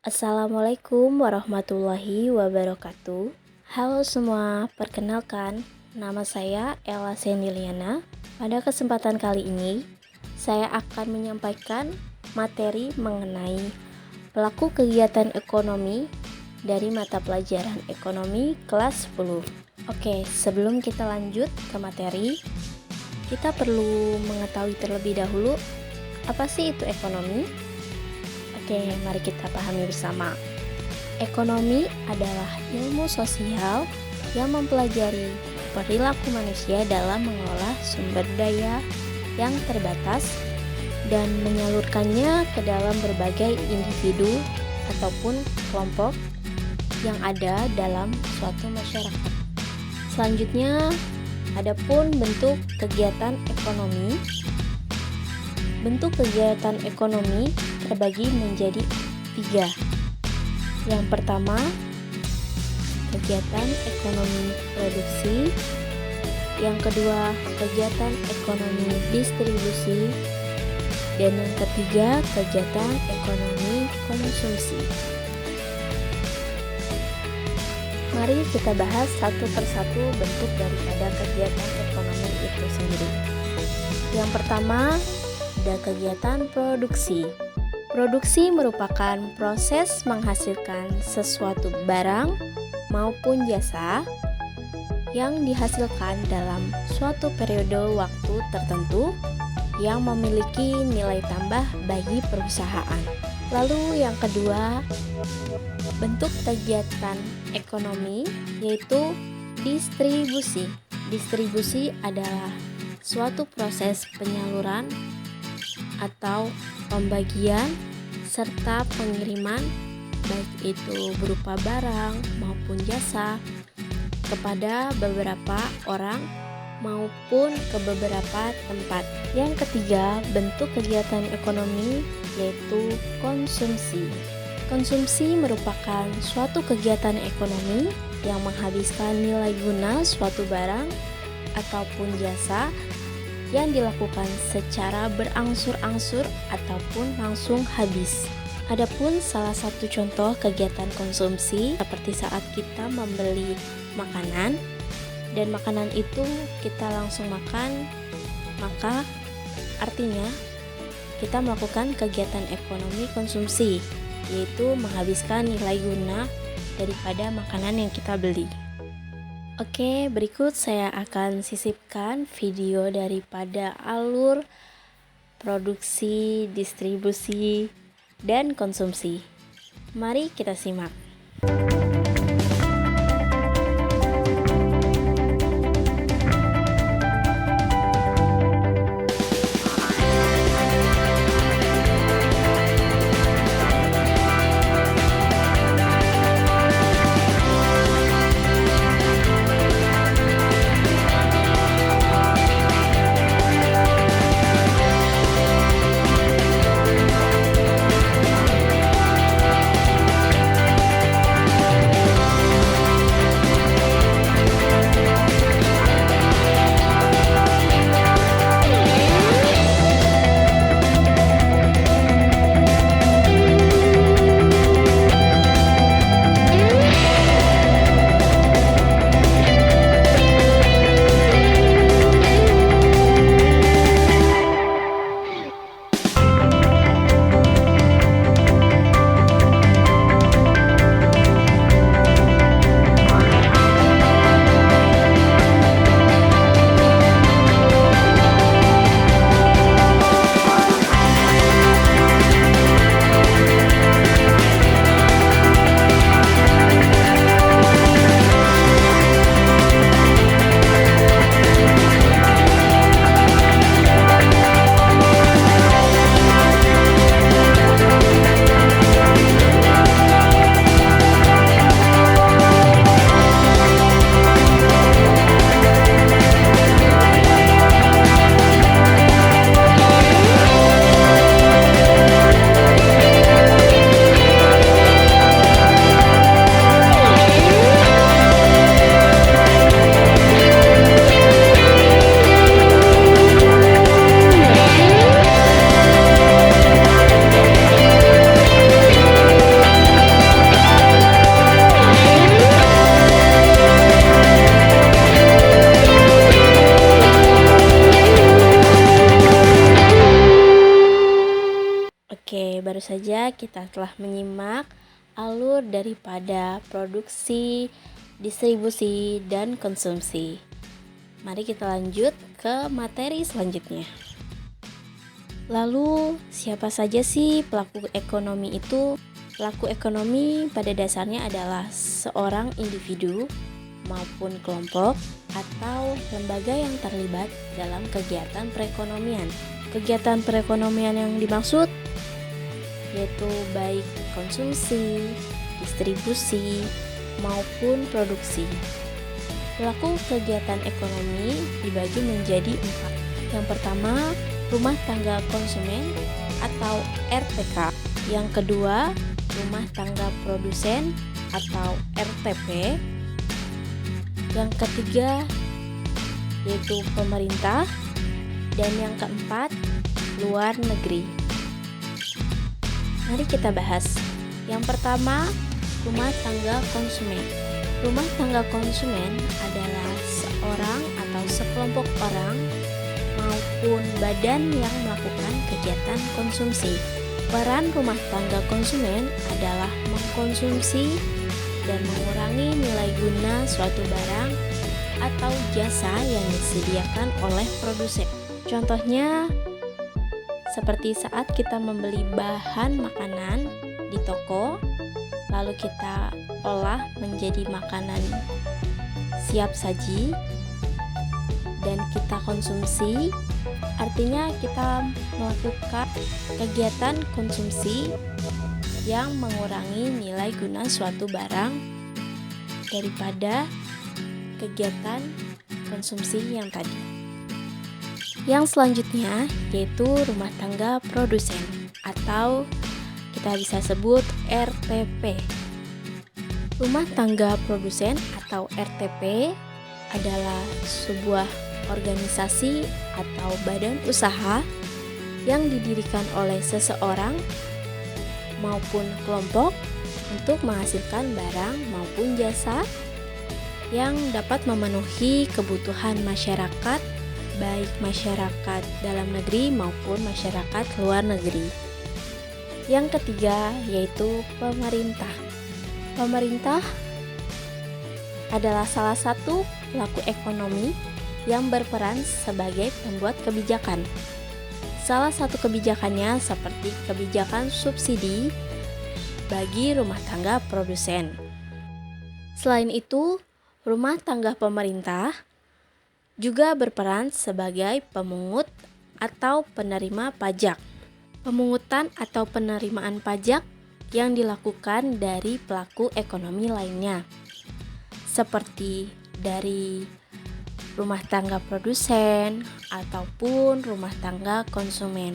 Assalamualaikum warahmatullahi wabarakatuh. Halo semua, perkenalkan nama saya Ella Sendiliana. Pada kesempatan kali ini, saya akan menyampaikan materi mengenai pelaku kegiatan ekonomi dari mata pelajaran ekonomi kelas 10. Oke, sebelum kita lanjut ke materi, kita perlu mengetahui terlebih dahulu apa sih itu ekonomi? Oke, mari kita pahami bersama. Ekonomi adalah ilmu sosial yang mempelajari perilaku manusia dalam mengelola sumber daya yang terbatas dan menyalurkannya ke dalam berbagai individu ataupun kelompok yang ada dalam suatu masyarakat. Selanjutnya, adapun bentuk kegiatan ekonomi. Bentuk kegiatan ekonomi terbagi menjadi 3. Yang pertama, kegiatan ekonomi produksi. Yang kedua, kegiatan ekonomi distribusi. Dan yang ketiga, kegiatan ekonomi konsumsi. Mari kita bahas satu persatu bentuk daripada kegiatan ekonomi itu sendiri. Yang pertama, ada kegiatan produksi. Produksi merupakan proses menghasilkan sesuatu barang maupun jasa yang dihasilkan dalam suatu periode waktu tertentu yang memiliki nilai tambah bagi perusahaan. Lalu yang kedua, bentuk kegiatan ekonomi yaitu distribusi. Distribusi adalah suatu proses penyaluran atau pembagian serta pengiriman baik itu berupa barang maupun jasa kepada beberapa orang maupun ke beberapa tempat. Yang ketiga, bentuk kegiatan ekonomi yaitu konsumsi. Konsumsi merupakan suatu kegiatan ekonomi yang menghabiskan nilai guna suatu barang ataupun jasa yang dilakukan secara berangsur-angsur ataupun langsung habis. Adapun salah satu contoh kegiatan konsumsi seperti saat kita membeli makanan dan makanan itu kita langsung makan, maka artinya kita melakukan kegiatan ekonomi konsumsi, yaitu menghabiskan nilai guna daripada makanan yang kita beli. Oke, berikut saya akan sisipkan video daripada alur produksi, distribusi, dan konsumsi. Mari kita simak. baru saja kita telah menyimak alur daripada produksi, distribusi, dan konsumsi. Mari kita lanjut ke materi selanjutnya. Lalu, siapa saja sih pelaku ekonomi itu? Pelaku ekonomi pada dasarnya adalah seorang individu maupun kelompok atau lembaga yang terlibat dalam kegiatan perekonomian. Kegiatan perekonomian yang dimaksud yaitu baik konsumsi, distribusi, maupun produksi. Pelaku kegiatan ekonomi dibagi menjadi 4. Yang pertama, rumah tangga konsumen atau RTK. Yang kedua, rumah tangga produsen atau RTP. Yang ketiga yaitu pemerintah, dan yang keempat luar negeri. Mari kita bahas. Yang pertama, rumah tangga konsumen. Rumah tangga konsumen adalah seorang atau sekelompok orang maupun badan yang melakukan kegiatan konsumsi. Peran rumah tangga konsumen adalah mengkonsumsi dan mengurangi nilai guna suatu barang atau jasa yang disediakan oleh produsen. Contohnya, seperti saat kita membeli bahan makanan di toko, lalu kita olah menjadi makanan siap saji, dan kita konsumsi. Artinya kita melakukan kegiatan konsumsi yang mengurangi nilai guna suatu barang daripada kegiatan konsumsi yang tadi. Yang selanjutnya yaitu rumah tangga produsen atau kita bisa sebut RTP. Rumah tangga produsen atau RTP adalah sebuah organisasi atau badan usaha yang didirikan oleh seseorang maupun kelompok untuk menghasilkan barang maupun jasa yang dapat memenuhi kebutuhan masyarakat, baik masyarakat dalam negeri maupun masyarakat luar negeri. Yang ketiga yaitu pemerintah. Pemerintah adalah salah satu pelaku ekonomi yang berperan sebagai pembuat kebijakan. Salah satu kebijakannya seperti kebijakan subsidi bagi rumah tangga produsen. Selain itu, rumah tangga pemerintah juga berperan sebagai pemungut atau penerima pajak. Pemungutan atau penerimaan pajak yang dilakukan dari pelaku ekonomi lainnya, seperti dari rumah tangga produsen ataupun rumah tangga konsumen.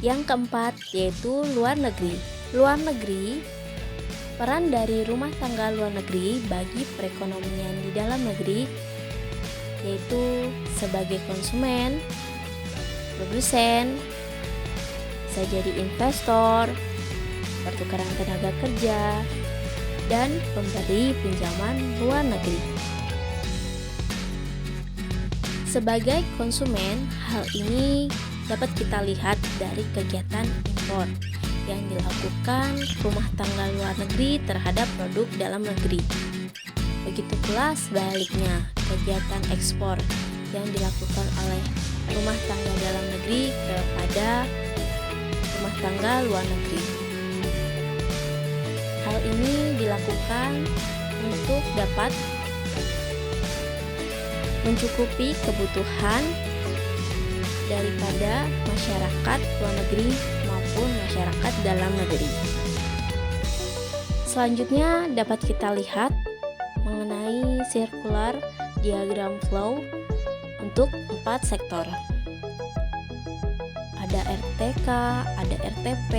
Yang keempat yaitu luar negeri. Luar negeri, peran dari rumah tangga luar negeri bagi perekonomian di dalam negeri yaitu sebagai konsumen, produsen, bisa jadi investor, pertukaran tenaga kerja, dan pemberi pinjaman luar negeri. Sebagai konsumen, hal ini dapat kita lihat dari kegiatan impor yang dilakukan rumah tangga luar negeri terhadap produk dalam negeri. Begitu pula sebaliknya, kegiatan ekspor yang dilakukan oleh rumah tangga dalam negeri kepada rumah tangga luar negeri. Hal ini dilakukan untuk dapat mencukupi kebutuhan daripada masyarakat luar negeri maupun masyarakat dalam negeri. Selanjutnya dapat kita lihat mengenai circular diagram flow untuk 4 sektor. Ada RTK, ada RTP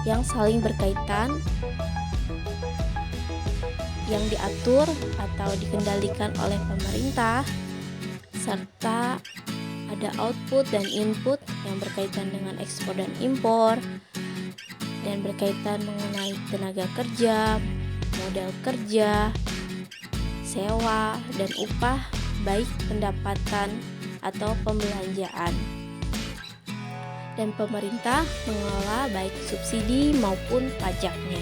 yang saling berkaitan, yang diatur atau dikendalikan oleh pemerintah, serta ada output dan input yang berkaitan dengan ekspor dan impor, dan berkaitan mengenai tenaga kerja, modal kerja, sewa, dan upah, baik pendapatan atau pembelanjaan. dan pemerintah mengelola baik subsidi maupun pajaknya.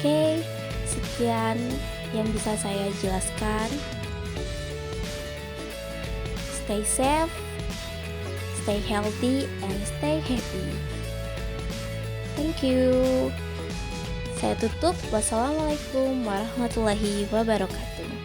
Oke, sekian yang bisa saya jelaskan. Stay safe, stay healthy, and stay happy. Thank you. Saya tutup. Wassalamualaikum warahmatullahi wabarakatuh.